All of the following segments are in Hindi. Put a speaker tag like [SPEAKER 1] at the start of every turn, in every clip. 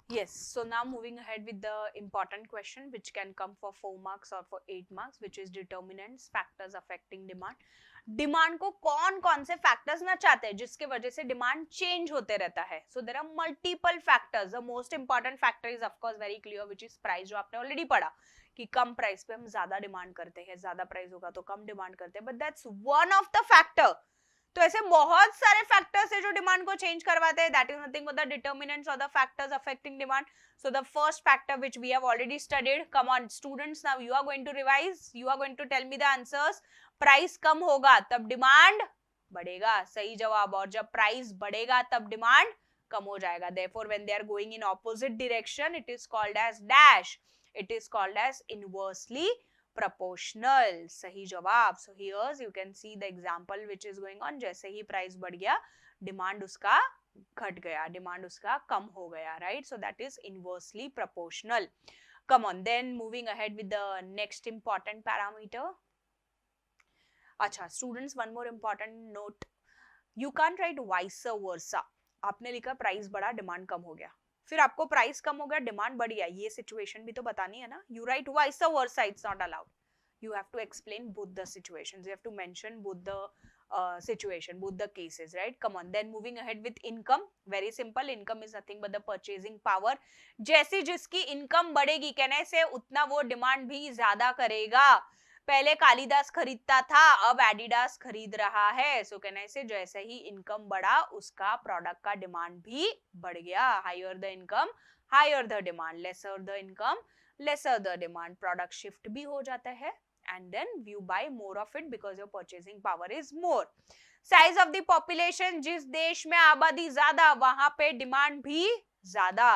[SPEAKER 1] Yes, so now moving ahead with the important question which can come for 4 marks or for 8 marks, which is determinants, factors affecting demand. Demand को कौन कौन से फैक्टर्स ना चाहते हैं जिसके वजह से डिमांड चेंज होते रहता है. So there are multiple factors. The most important factor is of course very clear, which is price, जो आपने ऑलरेडी पढ़ा कि कम प्राइस पे हम ज्यादा डिमांड करते हैं, ज्यादा प्राइस होगा तो कम डिमांड करते हैं, but that's one of the factor. तो ऐसे बहुत सारे फैक्टर्स है जो डिमांड को चेंज करवाते हैं. That is nothing but the determinants और the factors affecting demand. So the first factor which we have already studied, come on students, now you are going to revise, you are going to tell me the answers. Price कम होगा तब डिमांड बढ़ेगा, सही जवाब. और जब प्राइस बढ़ेगा तब डिमांड कम हो जाएगा. therefore when they are going in opposite direction, it is called as dash, it is called as inversely proportional. सही जवाब. so here you can see the example which is going on. जैसे ही प्राइस बढ़ गया डिमांड उसका घट गया, डिमांड उसका कम हो गया, right. So that is inversely proportional. Come on, then moving ahead with the next important parameter. अच्छा students, one more important note, you can write vice versa. आपने लिखा प्राइस बढ़ा डिमांड कम हो गया, फिर आपको प्राइस कम हो गया डिमांड बढ़ गया, ये सिचुएशन भी तो बतानी है ना. You right vice versa, it's not allowed. You have to explain both the situations, you have to mention both the situation, both the cases, right. Come on, then moving ahead with income. Very simple, income is nothing but the purchasing power. जैसी जिसकी इनकम बढ़ेगी कहने से उतना वो डिमांड भी ज्यादा करेगा. पहले कालिदास खरीदता था, अब एडिडास खरीद रहा है. सो कहने से जैसे ही इनकम बढ़ा उसका प्रोडक्ट का डिमांड भी बढ़ गया. Higher the income higher the demand, lesser the income lesser the demand, product shift भी हो जाता है and then you buy more of it because your purchasing power is more. Size of the population, जिस देश में आबादी ज्यादा वहां पे डिमांड भी ज्यादा.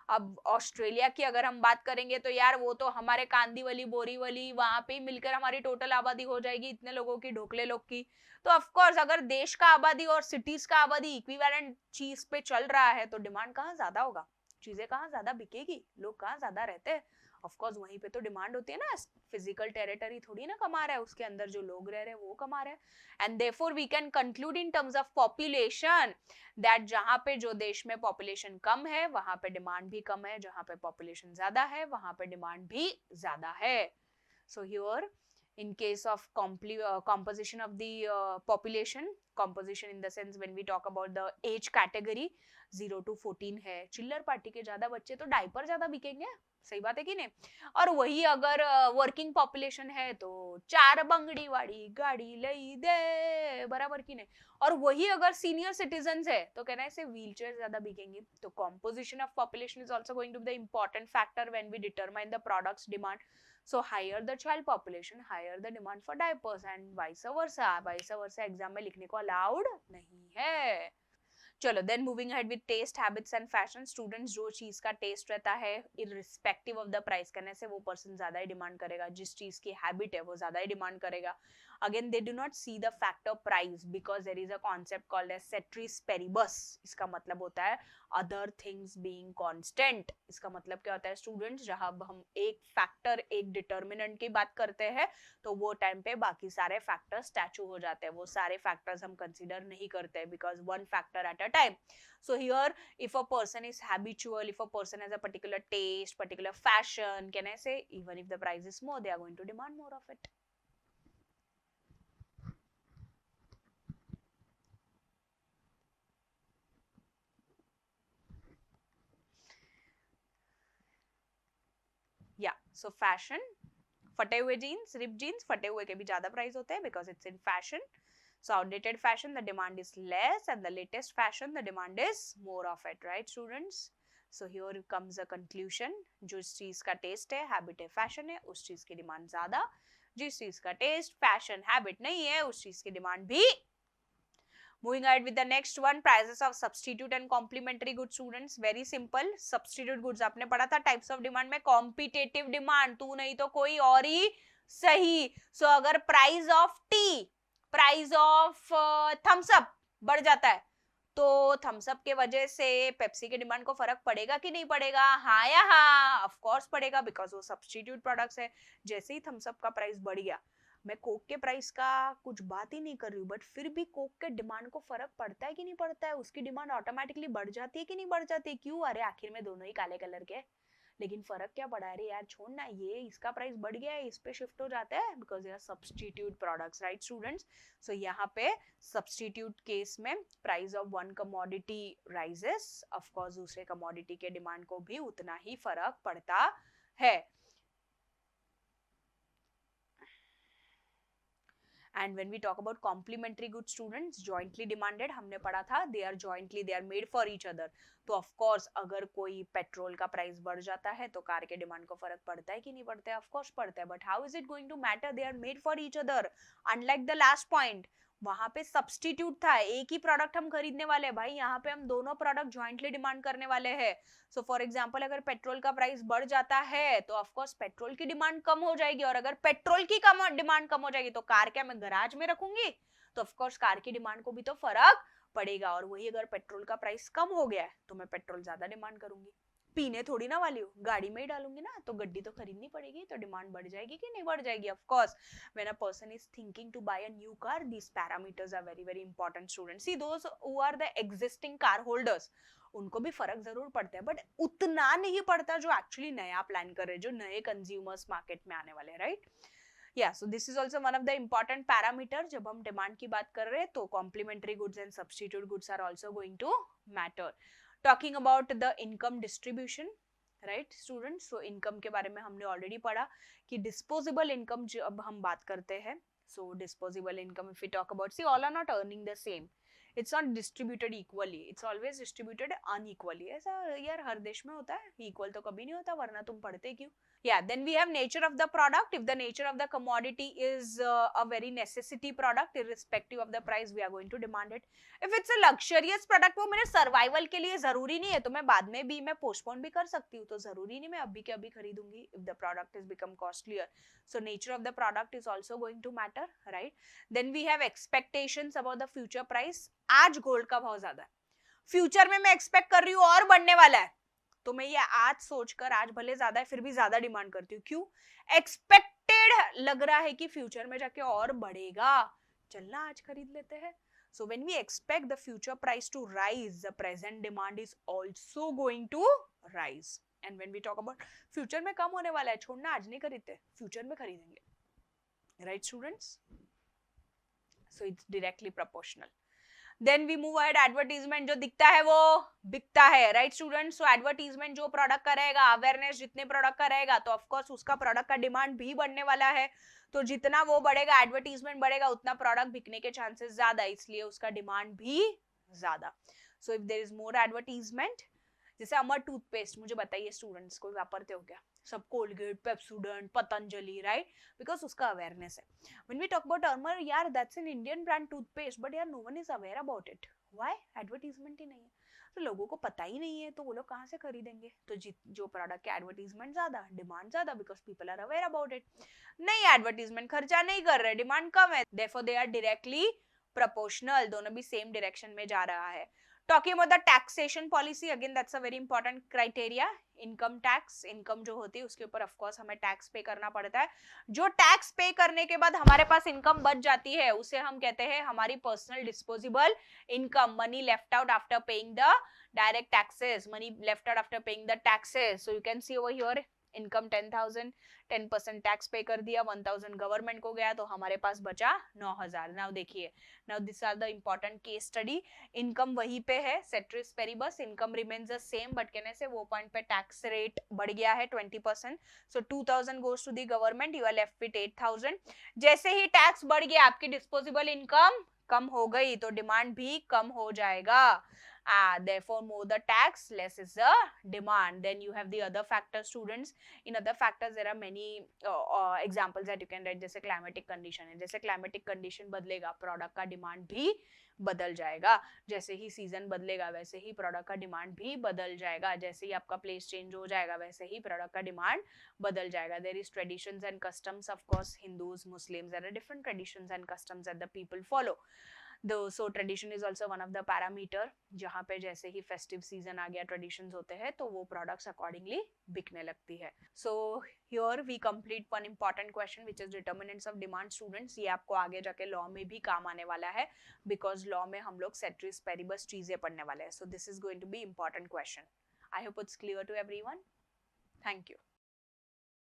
[SPEAKER 1] अब ऑस्ट्रेलिया की अगर हम बात करेंगे तो यार वो तो हमारे कांदीवली बोरीवली वहां पे ही मिलकर हमारी टोटल आबादी हो जाएगी, इतने लोगों की, ढोकले लोग की. तो ऑफ कोर्स अगर देश का आबादी और सिटीज का आबादी इक्विवेलेंट चीज पे चल रहा है तो डिमांड कहाँ ज्यादा होगा, चीजें कहाँ ज्यादा बिकेगी, लोग कहाँ ज्यादा रहते हैं. ऑफ कोर्स वहीं पे तो डिमांड होती है ना. फिजिकल टेरिटरी थोड़ी ना कमा रहा है, उसके अंदर जो लोग रह रहे हैं वो कमा रहे हैं. And therefore we can conclude in terms of population that जहां पे जो देश में पॉपुलेशन कम है वहां पे डिमांड भी कम है, जहां पे पॉपुलेशन ज्यादा है वहां पे डिमांड भी ज्यादा है. So here in case of composition of the population, composition in the sense when we talk about the age category, 0 to 14 है. चिल्लर पार्टी के ज्यादा बच्चे तो डायपर ज्यादा बिकेंगे, सही बात है कि नहीं. और वही अगर वर्किंग पॉपुलेशन है तो 4 बंगड़ी वाड़ी गाड़ी लई दे, बराबर की नहीं. और वही अगर सीनियर सिटीजन है तो कहना है से व्हील चेयर ज्यादा बिकेंगे. तो composition of population is also going to be the important factor when we determine the products demand. So higher the child population, higher the demand for diapers and vice versa. Vice versa exam में लिखने को अलाउड नहीं है. चलो then moving ahead with taste habits and fashion. Students जो चीज का टेस्ट रहता है इररिस्पेक्टिव ऑफ द प्राइस करने से वो पर्सन ज्यादा ही डिमांड करेगा, जिस चीज की हैबिट है वो ज्यादा ही डिमांड करेगा. Again they do not see the factor price because there is a concept called as ceteris paribus. इसका मतलब होता है अदर थिंग्स बीइंग कांस्टेंट. इसका मतलब क्या होता है स्टूडेंट्स, जहां हम एक फैक्टर एक डिटर्मिनेंट की बात करते हैं तो वो टाइम पे बाकी सारे फैक्टर्स स्टैचू हो जाते हैं, वो सारे फैक्टर्स हम कंसीडर नहीं करते because one factor at a time. So here if a person is habitual, if a person has a particular taste, particular fashion, can I say even if the price is more they are going to demand more of it. Yeah, so fashion, फटे हुए जीन्स, रिप जीन्स फटे हुए के भी ज्यादा प्राइस होते हैं because it's in fashion. So outdated fashion the demand is less and the latest fashion the demand is more of it, right students. So here comes a conclusion. जिस चीज का टेस्ट है, हैबिट है, फैशन है, उस चीज की डिमांड ज्यादा. जिस चीज का टेस्ट, फैशन, हैबिट नहीं है उस चीज की डिमांड भी. Moving ahead with the next one, prices of substitute and complementary goods. Students very simple. Substitute goods आपने पढ़ा था types of demand में, competitive demand, तू नहीं तो कोई और ही सही. So अगर price of tea, price of thumbs up बढ़ जाता है तो थम्स अप के वजह से पेप्सी के डिमांड को फर्क पड़ेगा कि नहीं पड़ेगा, हाँ या हाँ, ऑफ कोर्स पड़ेगा बिकॉज वो सब्स्टिट्यूट प्रोडक्ट्स है. जैसे ही थम्स अप का प्राइस बढ़ गया मैं कोक के प्राइस का कुछ बात ही नहीं कर रही हूँ, बट फिर भी कोक के डिमांड को फर्क पड़ता है कि नहीं पड़ता है? उसकी डिमांड ऑटोमेटिकली बढ़ जाती है कि नहीं बढ़ जाती है? क्यों? अरे आखिर में दोनों ही काले कलर के, लेकिन फर्क क्या पड़ा? अरे यार छोड़ ना, ये इसका प्राइस बढ़ गया है, इस पे शिफ्ट हो जाता है, बिकॉज ये सब्स्टिट्यूट प्रोडक्ट्स, राइट स्टूडेंट्स? सो यहाँ पे सब्स्टिट्यूट केस में price of one commodity rises, of course दूसरे कमोडिटी के डिमांड को भी उतना ही फर्क पड़ता है. And when we talk about complementary goods, students, jointly demanded, हमने पढ़ा था, they are jointly, they are made for each other. तो of course अगर कोई पेट्रोल का प्राइस बढ़ जाता है तो कार के डिमांड को फर्क पड़ता है कि नहीं पड़ता है? of course पड़ता है. But how is it going to matter? They are made for each other. Unlike the last point, वहां पे सब्स्टिट्यूट था, एक ही प्रोडक्ट हम खरीदने वाले हैं भाई, यहाँ पे हम दोनों प्रोडक्ट ज्वाइंटली डिमांड करने वाले हैं. सो फॉर एग्जांपल अगर पेट्रोल का प्राइस बढ़ जाता है तो ऑफ कोर्स पेट्रोल की डिमांड कम हो जाएगी, और अगर पेट्रोल की डिमांड कम हो जाएगी तो कार क्या मैं गैराज में रखूंगी? तो ऑफ कोर्स कार की डिमांड को भी तो फर्क पड़ेगा. और वही अगर पेट्रोल का प्राइस कम हो गया है तो मैं पेट्रोल ज्यादा डिमांड करूंगी, पीने थोड़ी ना वाली हूँ, गाड़ी में ही डालूंगी ना, तो गड्डी तो खरीदनी पड़ेगी, तो डिमांड बढ़ जाएगी कि नहीं बढ़ जाएगी? Of course when a person is thinking to buy a new car, these parameters are very very important, students. See those who are the existing car holders, उनको भी फर्क जरूर पड़ता है, बट उतना नहीं पड़ता जो एक्चुअली नया प्लान कर रहे हैं, जो नए कंज्यूमर्स मार्केट में आने वाले हैं, right? Yeah, so this is also one of the important parameter. जब हम डिमांड की बात कर रहे हैं तो complementary goods and substitute goods are also going to matter. Talking about the income distribution, right students? So income के बारे में हमने ऑलरेडी पढ़ा कि डिस्पोजेबल इनकम जब हम बात करते हैं, so disposable income if we talk about, see all are not earning the same, it's not distributed equally, it's always distributed unequally. ऐसा यार हर देश में होता है, इक्वल तो कभी नहीं होता, वरना तुम पढ़ते क्यों? Yeah, then we have nature of the product. If the nature of the commodity is a very necessity product, irrespective of the price, we are going to demand it. If it's a luxurious product, वो मेरे survival के लिए जरूरी नहीं है, तो मैं बाद में भी मैं postpone भी कर सकती हूँ, तो जरूरी नहीं मैं अभी के अभी खरीदूंगी. If the product has become costlier, so nature of the product is also going to matter, right? Then we have expectations about the future price. आज गोल्ड का भाव ज्यादा है, फ्यूचर में मैं एक्सपेक्ट कर रही हूँ और बढ़ने वाला है, तो मैं ये आज सोचकर, आज भले ज्यादा है फिर भी ज्यादा डिमांड करती हूँ. क्यों? एक्सपेक्टेड लग रहा है कि फ्यूचर में जाके और बढ़ेगा, चलना आज खरीद लेते हैं. So when we expect the future price to rise, the present demand is also going to rise. And when we talk about future में कम होने वाला है, छोड़ना आज नहीं खरीदते, फ्यूचर में खरीदेंगे, right students? So it's directly proportional. Then we move ahead, advertisement जो दिखता है वो बिकता है, राइट स्टूडेंट्स? सो एडवर्टीजमेंट जो प्रोडक्ट का रहेगा, अवेयरनेस जितने प्रोडक्ट का रहेगा, तो ऑफ कोर्स उसका प्रोडक्ट का डिमांड भी बढ़ने वाला है. तो जितना वो बढ़ेगा, एडवर्टीजमेंट बढ़ेगा, उतना प्रोडक्ट बिकने के चांसेस ज्यादा, इसलिए उसका डिमांड भी ज्यादा. So if there is more advertisement, जैसे अमर टूथपेस्ट, मुझे बताइए स्टूडेंट्स, कोई वापरते हो क्या? सब Colgate, Pepsodent, Patanjali, right? Because उसका अवेयरनेस है. When we talk about Amar, यार that's an Indian brand toothpaste, but यार no one is aware about it. Why? Advertisement ही नहीं है, तो लोगों को पता ही नहीं है, तो वो लोग कहाँ से खरीदेंगे? तो जो प्रोडक्ट के एडवर्टीजमेंट ज्यादा, डिमांड ज्यादा, because people are aware about it. नहीं, एडवर्टीजमेंट खर्चा नहीं कर रहे, डिमांड कम है, therefore they are directly proportional, दोनों भी सेम डायरेक्शन में जा रहा है. Talking about the taxation policy, again that's a very important criteria. Income tax, income जो होती है उसके ऊपर ऑफ कोर्स हमें टैक्स पे करना पड़ता है. जो टैक्स पे करने के बाद हमारे पास इनकम बच जाती है, उसे हम कहते हैं हमारी personal disposable income. Money left out after paying the direct taxes, money left out after paying the taxes. So you can see over here, income 10,000, 10% tax पे कर दिया, 1,000 गवर्नमेंट को गया, तो हमारे पास बचा 9,000. नाउ देखिए, now this are the important case study. Income वही पे है, ceteris paribus, income remains the same, but कहने से वो पॉइंट पे टैक्स रेट बढ़ गया है 20%. So 2,000 goes to the government, you are left with 8,000. जैसे ही टैक्स बढ़ गया, आपकी डिस्पोजेबल इनकम कम हो गई, तो डिमांड भी कम हो जाएगा. Therefore more the tax, less is the demand. Then you have the other factors, students. In other factors there are many examples that you can write. जैसे climatic condition है, जैसे climatic condition बदलेगा, product का demand भी बदल जाएगा. जैसे ही season बदलेगा, वैसे ही product का demand भी बदल जाएगा. जैसे ही आपका place change हो जाएगा, वैसे ही product का demand बदल जाएगा. There is traditions and customs, of course Hindus, Muslims, there are different traditions and customs that the people follow. So tradition is also one of the parameter, जहाँ पे जैसे ही फेस्टिव सीजन आ गया, ट्रेडिशंस होते हैं, तो वो प्रोडक्ट्स अकॉर्डिंगली बिकने लगती है. So here we complete one important question which is determinants of demand. Students, ये आपको आगे जाके लॉ में भी काम आने वाला है, बिकॉज लॉ में हम लोग सेट्रिस पेरिबस चीजें पढ़ने वाले हैं. So this is going to be important question. I hope it's clear to everyone. Thank you.